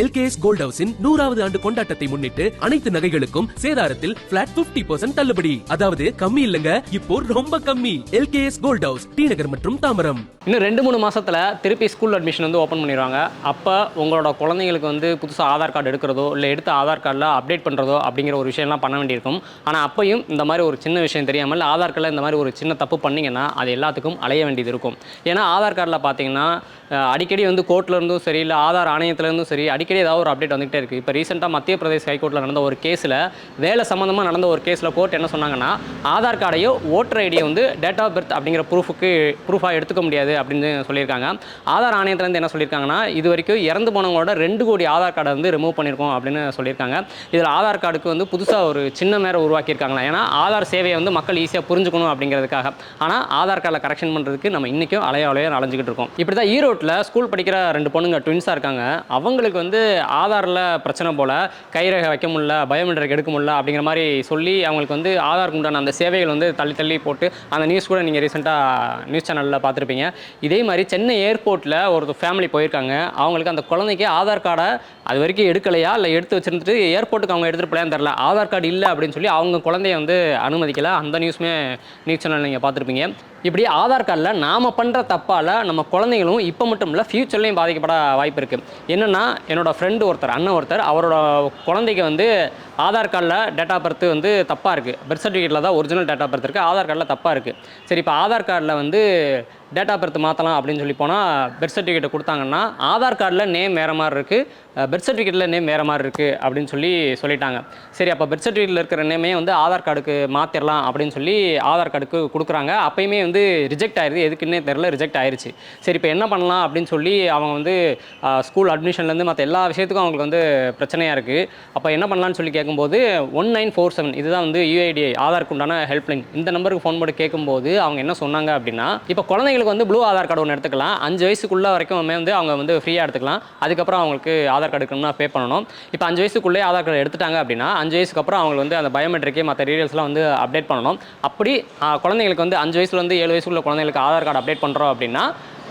LKS Gold House in 100வது ஆண்டு கொண்டாட்டத்தை முன்னிட்டு அனைத்து நகைகளுக்கும் சேதாரத்தில் பிளாட் 50% தள்ளுபடி. அதாவது கம்மி இல்லங்க, இப்போ ரொம்ப கம்மி. LKS Gold House, டி நகர் மற்றும் தாம்பரம். இன்னும் 2-3 மாசத்துல திருப்பி ஸ்கூல் அட்மிஷன் வந்து ஓபன் பண்ணிடுவாங்க. அப்ப உங்களோட குழந்தைங்களுக்கு வந்து புதுசா ஆதார் கார்டு எடுக்கிறதோ இல்ல எடுத்த ஆதார் கார்டில் அப்டேட் பண்றதோ அப்படிங்கிற ஒரு விஷயம்லாம் பண்ண வேண்டியிருக்கும். ஆனா அப்பயும் இந்த மாதிரி ஒரு சின்ன விஷயம் தெரியாமல் ஆதார் கார்டில் இந்த மாதிரி ஒரு சின்ன தப்பு பண்ணீங்கன்னா அது எல்லாத்துக்கும் அலைய வேண்டியது இருக்கும். ஏன்னா ஆதார் கார்டில் பார்த்தீங்கன்னா அடிக்கடி வந்து கோர்ட்ல இருந்தும் சரி இல்லை ஆதார் ஆணையத்துல இருந்தும் சரி அடிக்கடி ஏதாவது ஒரு அப்டேட் வந்துகிட்டே இருக்குது. இப்போ ரீசெண்டாக மத்திய பிரதேஷ் ஹைகோர்ட்டில் நடந்த ஒரு கேஸில் வேலை சம்மந்தமாக நடந்த ஒரு கேஸில் கோர்ட் என்ன சொன்னாங்கன்னா ஆதார் கார்டையோ ஓட்டர் ஐடியை வந்து டேட் ஆஃப் பர்த் அப்படிங்கிற ப்ரூஃபாக எடுத்துக்க முடியாது அப்படின்னு சொல்லியிருக்காங்க. ஆதார் ஆணையத்துலேருந்து என்ன சொல்லியிருக்காங்கன்னா இது வரைக்கும் இறந்து போனவங்களோட 2 கோடி ஆதார் கார்டை வந்து ரிமூவ் பண்ணியிருக்கோம் அப்படின்னு சொல்லியிருக்காங்க. இதில் ஆதார் கார்டுக்கு வந்து புதுசாக ஒரு சின்ன மேரை உருவாக்கியிருக்காங்களா, ஏன்னா ஆதார் சேவையை வந்து மக்கள் ஈஸியாக புரிஞ்சுக்கணும் அப்படிங்கிறதுக்காக. ஆனால் ஆதார் கார்டில் கரெக்ஷன் பண்ணுறதுக்கு நம்ம இன்றைக்கும் அலைய அலைஞ்சிக்கிட்டு இருக்கோம். இப்படி தான் ஈரோட்டில் ஸ்கூல் படிக்கிற 2 பொண்ணுங்க ட்வின்ஸாக இருக்காங்க. அவங்களுக்கு வந்து ஆதாரில் பிரச்சனை போல் கைரேகை வைக்க முடியல, பயோமெட்ரிக் எடுக்க முடியல அப்படிங்கிற மாதிரி சொல்லி அவங்களுக்கு வந்து ஆதாருக்கு உண்டான அந்த சேவைகள் வந்து தள்ளி போட்டு அந்த நியூஸ் கூட நீங்கள் ரீசெண்டாக நியூஸ் சேனலில் பார்த்துருப்பீங்க. இதே மாதிரி சென்னை ஏர்போர்ட்டில் ஒரு ஃபேமிலி போயிருக்காங்க. அவங்களுக்கு அந்த குழந்தைக்கு ஆதார் கார்டை அது வரைக்கும் எடுக்கலையா இல்லை எடுத்து வச்சுருந்துட்டு ஏர்போர்ட்டுக்கு அவங்க எடுத்துகிட்டு போலையான்னு தெரில, ஆதார் கார்டு இல்லை அப்படின்னு சொல்லி அவங்க குழந்தைய வந்து அனுமதிக்கலை. அந்த நியூஸுமே நியூஸ் சேனல் நீங்கள் பார்த்துருப்பீங்க. இப்படி ஆதார் கார்டில் நாம் பண்ணுற தப்பால் நம்ம குழந்தைகளும் இப்போ மட்டும் இல்லை ஃப்யூச்சர்லேயும் பாதிக்கப்பட வாய்ப்பு இருக்குது. என்னென்னா என்னோடய ஃப்ரெண்டு அண்ணன் ஒருத்தர் அவரோட குழந்தைக்கு வந்து ஆதார் கார்டில் டேட் ஆஃப் பர்த் வந்து தப்பாக இருக்குது. பர்த் சர்டிஃபிகேட்டில் தான் ஒரிஜினல் டேட் ஆஃப் பர்த் இருக்குது, ஆதார் கார்டில் தப்பாக இருக்குது. சரி, இப்போ ஆதார் கார்டில் வந்து டேட் ஆஃப் பர்த் மாற்றலாம் அப்படின்னு சொல்லி போனால் பர்த் சர்டிஃபிகேட்டை கொடுத்தாங்கன்னா ஆதார் கார்டில் நேம் வேறு மாதிரி இருக்குது, பர்த் சர்டிஃபிகேட்டில் நேம் வேறு மாதிரி இருக்குது அப்படின்னு சொல்லிட்டாங்க. சரி, அப்போ பர்த் சர்டிஃபிகேட்டில் இருக்கிற நேமே வந்து ஆதார் கார்டுக்கு மாற்றிடலாம் அப்படின்னு சொல்லி ஆதார் கார்டுக்கு கொடுக்குறாங்க. அப்பயுமே வந்து ரிஜெக்ட் ஆயிடுது, எதுக்குன்னே தெரில, ரிஜெக்ட் ஆயிடுச்சு. சரி, இப்போ என்ன பண்ணலாம் அப்படின்னு சொல்லி அவங்க வந்து ஸ்கூல் அட்மிஷன்லேருந்து மற்ற எல்லா விஷயத்துக்கும் அவங்களுக்கு வந்து பிரச்சனையாக இருக்குது. அப்போ என்ன பண்ணலான்னு சொல்லி கேட்கும்போது 1947 இதுதான் வந்து UIDAI ஆதாருக்கு உண்டான ஹெல்ப்லைன். இந்த நம்பருக்கு ஃபோன் போட்டு கேட்கும்போது அவங்க என்ன சொன்னாங்க அப்படின்னா, இப்போ குழந்தைங்களுக்கு வந்து ப்ளூ ஆதார் கார்டு ஒன்று எடுத்துக்கலாம், 5 வயசுக்குள்ளே வரைக்கும் வந்து அவங்க வந்து ஃப்ரீயாக எடுத்துக்கலாம். அதுக்கப்புறம் அவங்களுக்கு ஆதார் கார்டு எடுக்கணும்னா பே பண்ணணும். இப்போ 5 வயசுக்குள்ளே ஆதார் கார்டு எடுத்துட்டாங்க அப்படின்னா 5 வயசுக்கு அப்புறம் அவங்க வந்து அந்த பயோமெட்ரிக்கே மற்ற டீடைல்ஸ்லாம் வந்து அப்டேட் பண்ணணும். அப்படி குழந்தைங்களுக்கு வந்து 5 வயசுலேருந்து 7 வயசுக்குள்ள குழந்தைங்களுக்கு ஆதார் கார்டு அப்டேட் பண்ணுறோம் அப்படின்னா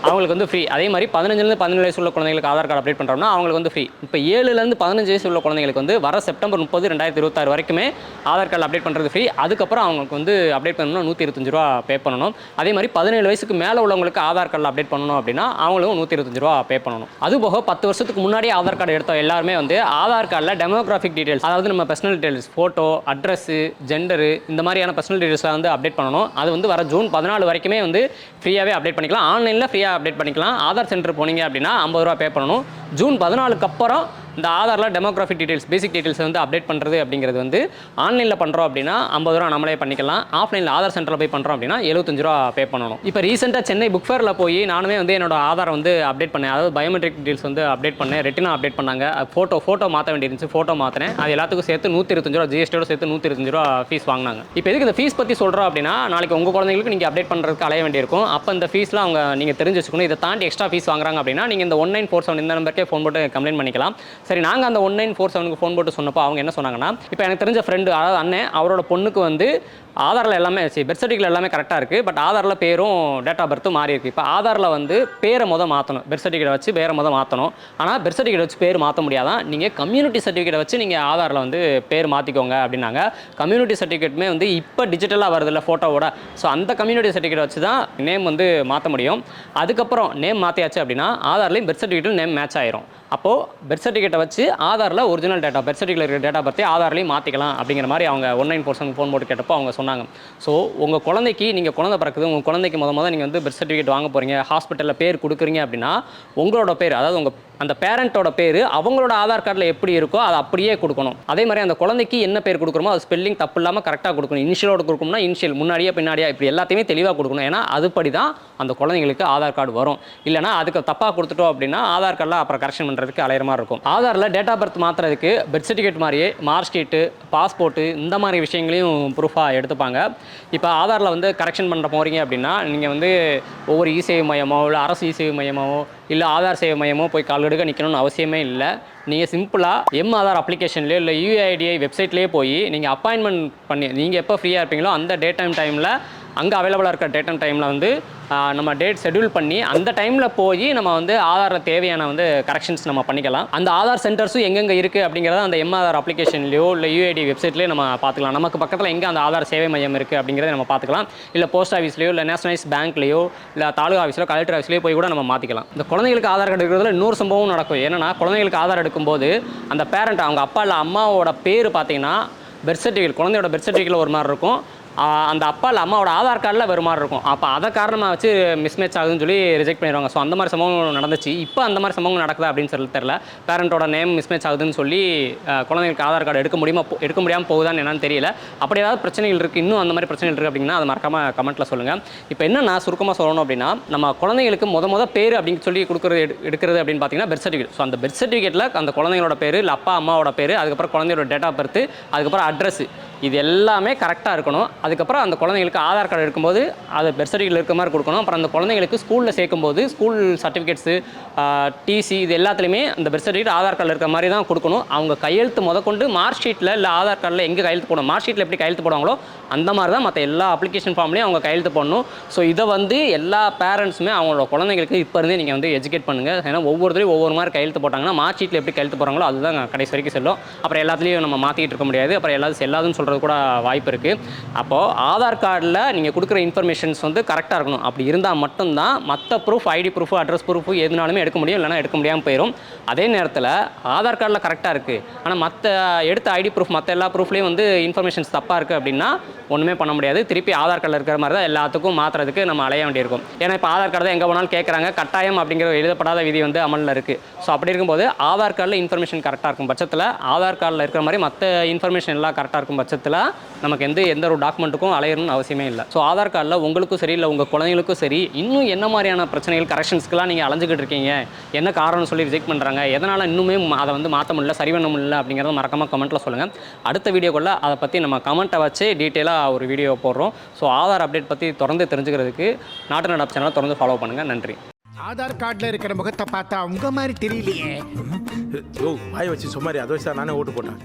அவங்களுக்கு வந்து ஃப்ரீ. அதே மாதிரி 15லேருந்து 17 வயசு உள்ள குழந்தைங்களுக்கு ஆதார் கார்டு அப்டேட் பண்ணுறோம்னா அவங்களுக்கு வந்து ஃப்ரீ. இப்போ 7லேருந்து 15 வயசு உள்ள குழந்தைங்களுக்கு வந்து வர செப்டம்பர் 30, 2026 வரைக்குமே ஆதார் கார்டு அப்டேட் பண்ணுறது ஃப்ரீ. அதுக்கப்புறம் அவங்களுக்கு வந்து அப்டேட் பண்ணணும்னா 125 ரூபா பே பண்ணணும். அதே மாதிரி 17 வயசுக்கு மேலே உள்ளவங்களுக்கு ஆதார் கார்டில் அப்டேட் பண்ணணும் அப்படின்னா அவங்களும் 125 ரூபா பே பண்ணணும். அதுபோக 10 வருஷத்துக்கு முன்னாடியே ஆதார் கார்டு எடுத்த எல்லாருமே வந்து ஆதார் கார்டில் டெமோகிராஃபிக் டீடைல்ஸ், அதாவது நம்ம personal details, photo, address, gender, இந்த மாதிரியான பர்சனல் டீடைல்ஸை வந்து அப்டேட் பண்ணணும். அது வந்து வர ஜூன் 14 வரைக்குமே வந்து ஃப்ரீயாகவே அப்டேட் பண்ணிக்கலாம். ஆன்லைனில் ஃப்ரீயாக அப்டேட் பண்ணிக்கலாம். ஆதார் சென்டர் போனீங்க அப்படின்னா 50 ரூபா பே பண்ணணும். ஜூன் 14க்கு அப்புறம் இந்த ஆதாரில் டெமோகிராஃபிக் டீடைல்ஸ், பேசிக் டீடைல்ஸ் வந்து அப்டேட் பண்ணுறது அப்படிங்கிறது வந்து ஆன்லைனில் பண்ணுறோம் அப்படின்னா 50 ரூபா நம்மளே பண்ணிக்கலாம். ஆஃப்லைனில் ஆதார் சென்டரில் போய் பண்ணுறோம் அப்படின்னா 75 ரூபா பே பண்ணணும். இப்போ ரீசெண்டாக சென்னை புக் ஃபேரில் போய் நானுமே வந்து என்னோட ஆதாரை வந்து அப்டேட் பண்ணேன். அதாவது பயோமெட்ரிக் டீடைல்ஸ் வந்து அப்டேட் பண்ணேன். ரெட்டினா அப்டேட் பண்ணாங்க. ஃபோட்டோ மாற்ற வேண்டியிருந்துச்சு, ஃபோட்டோ மாற்றினேன். அது எல்லாத்துக்கும் சேர்த்து 125 ரூபா, ஜிஎஸ்டியோட சேர்த்து 125 ரூபா ஃபீஸ் வாங்கினாங்க. இப்போ எதுக்கு இந்த ஃபீஸ் பற்றி சொல்கிறோம் அப்படின்னா நாளைக்கு உங்கள் குழந்தைங்களுக்கு நீங்கள் அப்டேட் பண்ணுறதுக்கு அலைய வேண்டியிருக்கும். அப்போ இந்த ஃபீஸ்லாம் அவங்க நீங்கள் தெரிஞ்சு வச்சுக்கணும். இதை தாண்டி எக்ஸ்ட்ரா ஃபீஸ் வாங்குறாங்க அப்படின்னா நீங்கள் இந்த 1947 இந்த நம்பருக்கே ஃபோன் போட்டு கம்ப்ளைண்ட் பண்ணிக்கலாம். சரி, நாங்கள் அந்த 1947க்கு ஃபோன் போட்டு சொன்னப்போ அவங்க என்ன சொன்னாங்கன்னா, இப்போ எனக்கு தெரிஞ்ச ஃப்ரெண்டு, அதாவது அண்ணன், அவரோட பொண்ணுக்கு வந்து ஆதாரில் எல்லாமே பர்த் சர்டிஃபிகேட் எல்லாமே கரெக்டாக இருக்குது. பட் ஆதாரில் பேரும் டேட் ஆஃப் பர்த்தும் மாறி இருக்குது. இப்போ ஆதாரில் வந்து பேரை மாற்றணும், பர்த் சர்டிஃபிகேட் வச்சு பேரை மாற்றணும். ஆனால் பர்த் சர்டிஃபிகேட் வச்சு பேர் மாற்ற முடியாதான், நீங்கள் கம்யூனிட்டி சர்டிஃபிகேட் வச்சு நீங்கள் ஆதாரில் வந்து பேர் மாற்றிக்கோங்க அப்படின்னாங்க. கம்யூனிட்டி சர்டிஃபிகேட்டுமே வந்து இப்போ டிஜிட்டலாக வருது இல்லை ஃபோட்டோவோட, ஸோ அந்த கம்யூனிட்டி சர்டிஃபிகேட் வச்சு தான் நேம் வந்து மாற்ற முடியும். அதுக்கப்புறம் நேம் மாற்றியாச்சு அப்படின்னா ஆதார்லேயும் பர்த் சர்டிஃபிகேட்டில் நேம் மேட்ச் ஆயிரும். அப்போது பர்த் சர்டிஃபிகேட்டை வச்சு ஆதாரில் ஒரிஜினல் டேட்டா, பர்த் சர்டிஃபிகேட் இருக்கிற டேட்டா பற்றி ஆதார்லையும் மாற்றிக்கலாம் அப்படிங்கிற மாதிரி அவங்க 1947 ஃபோன் போட்டு கேட்டப்போ அவங்க சொன்னாங்க. ஸோ உங்கள் குழந்தைக்கு, நீங்கள் குழந்தை பிறக்குது, உங்கள் குழந்தைக்கு நீங்கள் வந்து பர்த் சர்டிஃபிகேட் வாங்க போகிறீங்க, ஹாஸ்பிட்டலில் பேர் கொடுக்குறீங்க அப்படின்னா உங்களோட பேர், அதாவது உங்கள் அந்த பேரண்ட்டோட பேர் அவங்களோட ஆதார் கார்டில் எப்படி இருக்கோ அதை அப்படியே கொடுக்கணும். அதே மாதிரி அந்த குழந்தைக்கு என்ன பேர் கொடுக்குறோமோ அது ஸ்பெல்லிங் தப்பு இல்லாமல் கரெக்டாக கொடுக்கணும். இனிஷியலோட கொடுக்கணும்னா இனிஷியல், முன்னாடியே பின்னாடியா, இப்படி எல்லாத்தையுமே தெளிவாக கொடுக்கணும். ஏன்னா அதுபடி தான் அந்த குழந்தைங்களுக்கு ஆதார் கார்டு வரும். இல்லைனா அதுக்கு தப்பாக கொடுத்துட்டோம் அப்படின்னா ஆதார் கார்டில் அப்புறம் கரெக்ஷன் பண்ணுறதுக்கு அலையிற மாதிரி இருக்கும். ஆதாரில் டேட் ஆஃப் பர்த் மாற்றுறதுக்கு பர்த் சர்டிஃபிகேட் மாதிரியே மார்க் ஷீட்டு, பாஸ்போர்ட்டு, இந்த மாதிரி விஷயங்களையும் ப்ரூஃபாக எடுத்துப்பாங்க. இப்போ ஆதாரில் வந்து கரெக்ஷன் பண்ண போகிறீங்க அப்படின்னா நீங்கள் வந்து ஒவ்வொரு இ-சேவை மையமோ இல்லை அரசு இ-சேவை மையமோ இல்லை ஆதார் சேவை மையமோ போய் கால்கடுக்க நிற்கணும்னு அவசியமே இல்லை. நீங்கள் சிம்பிளாக ஆதார் அப்ளிகேஷன்லேயோ இல்லை UIDAI வெப்சைட்லேயே போய் நீங்கள் அப்பாயின்மெண்ட் பண்ணி நீங்கள் எப்போ ஃப்ரீயாக இருப்பீங்களோ அந்த டே டைமில் அங்கே அவைலபிளாக இருக்க டேட் அண்ட் டைமில் வந்து நம்ம டேட் ஷெட்யூல் பண்ணி அந்த டைமில் போய் நம்ம வந்து ஆதாரில் தேவையான வந்து கரெக்ஷன்ஸ் நம்ம பண்ணிக்கலாம். அந்த ஆதார் சென்டர்ஸும் எங்கெங்கே இருக்குது அப்படிங்கிறத அந்த எம்ஆதார் அப்ளிகேஷன்லையோ இல்லை யூஐடி வெப்சைட்லேயே நம்ம பார்த்துக்கலாம். நமக்கு பக்கத்தில் எங்கே அந்த ஆதார் சேவை மையம் இருக்குது அப்படிங்கிறத நம்ம பார்த்துக்கலாம். இல்லை போஸ்ட் ஆஃபீஸ்லையோ இல்லை நேஷனலைஸ் பேங்க்லையோ இல்லை தாலுகா ஆஃபீஸ்லையோ கலெக்டர் ஆஃபீஸ்லையோ போய் கூட நம்ம மாற்றிக்கலாம். இந்த குழந்தைகளுக்கு ஆதார் கார்டு எடுக்கிறதுல இன்னொரு சம்பவம் நடக்கும். ஏன்னா குழந்தைகளுக்கு ஆதார் எடுக்கும்போது அந்த பேரண்ட் அவங்க அப்பா இல்லை அம்மாவோட பேர் பார்த்தீங்கன்னா பெர்த் சர்டிஃபிகேட் குழந்தையோட பெர்த் சர்டிஃபிகேட்டில் ஒரு மாதிரி இருக்கும், அந்த அப்பா இல்லை அம்மாவோட ஆதார் கார்டில் வேறு மாதிரி இருக்கும். அப்போ அதை காரணமாக வச்சு மிஸ்மேட்ச் ஆகுதுன்னு சொல்லி ரிஜெக்ட் பண்ணிடுவாங்க. ஸோ அந்த மாதிரி சம்பவம் நடந்துச்சு. இப்போ அந்த மாதிரி சம்பவம் நடக்குதா அப்படின்னு சொல்லி தெரில. பேரண்ட்டோட நேம் மிஸ்மேட்ச் ஆகுதுன்னு சொல்லி குழந்தைங்களுக்கு ஆதார் கார்டு எடுக்க முடியாமல் போகுதான்னு என்னன்னு தெரியல. அப்படி ஏதாவது பிரச்சனைகள் இருக்குது, இன்னும் அந்த மாதிரி பிரச்சனைகள் இருக்குது அப்படின்னா அதை மறக்காமல் கமெண்ட்டில் சொல்லுங்கள். இப்போ என்ன நான் சுருக்கமாக சொல்லணும் அப்படின்னா, நம்ம குழந்தைங்களுக்கு முத பேர் அப்படின்னு சொல்லி எடுக்கிறது அப்படின்னு பார்த்தீங்கன்னா பெர்த் சர்டிஃபிகேட். ஸோ அந்த பெர்த் சர்டிஃபிகேட்டில் அந்த குழந்தைங்களோட பேர் இல்லை அப்பா அம்மாவோட பேர், அதுக்கப்புறம் குழந்தையோட டேட் ஆஃப் பர்த், அதுக்கப்புறம் அட்ரஸ், இது எல்லாமே கரெக்டாக இருக்கணும். அதுக்கப்புறம் அந்த குழந்தைங்களுக்கு ஆதார் கார்டு எடுக்கும்போது அது பெர்த் சர்டிஃபிகேட் இருக்க மாதிரி கொடுக்கணும். அப்புறம் அந்த குழந்தைங்களுக்கு ஸ்கூலில் சேர்க்கும்போது ஸ்கூல் சர்டிஃபிகேட்ஸு, டிசி, இது எல்லாத்துலேயுமே அந்த பெர்த் சர்டிஃபிகேட் ஆதார் கார்டில் இருக்கிற மாதிரி தான் கொடுக்கணும். அவங்க கையெழுத்து முதற்கொண்டு மார்க் ஷீட்டில் இல்லை ஆதார் கார்டில் எங்கே கையெழுத்து போடணும், மார்க் ஷீட்டில் எப்படி கையெழுத்து போடுவாங்களோ அந்த மாதிரி தான் மற்ற எல்லா அப்ளிகேஷன் ஃபார்ம்லேயும் அவங்க கையெழுத்து போடணும். ஸோ இதை வந்து எல்லா பேரண்ட்ஸுமே அவங்களோட குழந்தைங்களுக்கு இப்போ இருந்தே நீங்கள் வந்து எஜுகேட் பண்ணுங்கள். ஏன்னா ஒவ்வொருத்தரையும் ஒவ்வொரு மாதிரி கையெழுத்து போட்டாங்கன்னா மார்க் ஷீட்டில் எப்படி கையெழுத்து போகிறாங்களோ அதுதான் கடைசி வரைக்கும் செல்லும். அப்புறம் எல்லாத்துலேயும் நம்ம மாற்றிக்கிட்டு இருக்க முடியாது. அப்புறம் எல்லாதுன்னு சொல்கிறது கூட வாய்ப்பு இருக்குது. அப்போது ஆதார் கார்டில் நீங்கள் கொடுக்குற இன்ஃபர்மேஷன்ஸ் வந்து கரெக்டாக இருக்கணும். அப்படி இருந்தால் மட்டும்தான் மற்ற proof, ID proof, address proof எதுனாலுமே எடுக்க முடியும், இல்லைனா எடுக்க முடியாமல் போயிடும். அதே நேரத்தில் ஆதார் கார்டில் கரெக்டாக இருக்குது, ஆனால் மற்ற எடுத்த ஐடி ப்ரூஃப் மற்ற எல்லா ப்ரூஃப்லேயும் வந்து இன்ஃபர்மேஷன்ஸ் தப்பாக இருக்குது அப்படின்னா ஒன்றுமே பண்ண முடியாது. திருப்பி ஆதார் கார்டில் இருக்கிற மாதிரி தான் எல்லாத்துக்கும் மாற்றுறதுக்கு நம்ம அலைய வேண்டியிருக்கும். ஏன்னா இப்போ ஆதார் கார்டு தான் எங்கே போனாலும் கேட்குறாங்க, கட்டாயம் அப்படிங்கிற எழுதப்படாத விதி வந்து அமலில் இருக்குது. ஸோ அப்படி இருக்கும்போது ஆதார் கார்டில் இன்ஃபர்மேஷன் கரெக்டாக இருக்கும் பட்சத்தில், ஆதார் கார்டில் இருக்கிற மாதிரி மற்ற இன்ஃபர்மேஷன் எல்லாம் கரெக்டாக இருக்கும் பட்சத்தில் நமக்கு எந்த ஒரு டாக்குமெண்ட்டுக்கும் அலையணும்னு அவசியமே இல்லை. ஸோ ஆதார் கார்டில் உங்களுக்கும் சரி இல்லை உங்கள் குழந்தைங்களுக்கும் சரி இன்னும் என்ன மாதிரியான பிரச்சனைகள், கரெக்ஷன்ஸ்க்கெலாம் நீங்கள் அலைஞ்சிக்கிட்டு இருக்கீங்க, என்ன காரணம்னு சொல்லி ரிஜெக்ட் பண்ணுறாங்க, எதனால் இன்னுமே அதை வந்து மாற்ற முடியல, சரி பண்ண முடியல அப்படிங்கிறத மறக்காமல் கமெண்ட்டில் சொல்லுங்கள். அடுத்த வீடியோக்குள்ளே அதை பற்றி நம்ம கமெண்ட்டை வச்சு டீட்டெயிலாக ஒரு வீடியோ போடுறோம். ஸோ ஆதார் அப்டேட் பற்றி தொடர்ந்து தெரிஞ்சுக்கிறதுக்கு நாட்டு நடாப் சேனலை தொடர்ந்து ஃபாலோ பண்ணுங்கள். நன்றி. ஆதார் கார்டில் இருக்கிற முகத்தை பார்த்தா உங்க மாதிரி தெரியலையே. வாய் வச்சு சும்மாரி அதை வச்சு தான் நானே ஓட்டு போட்டேன்.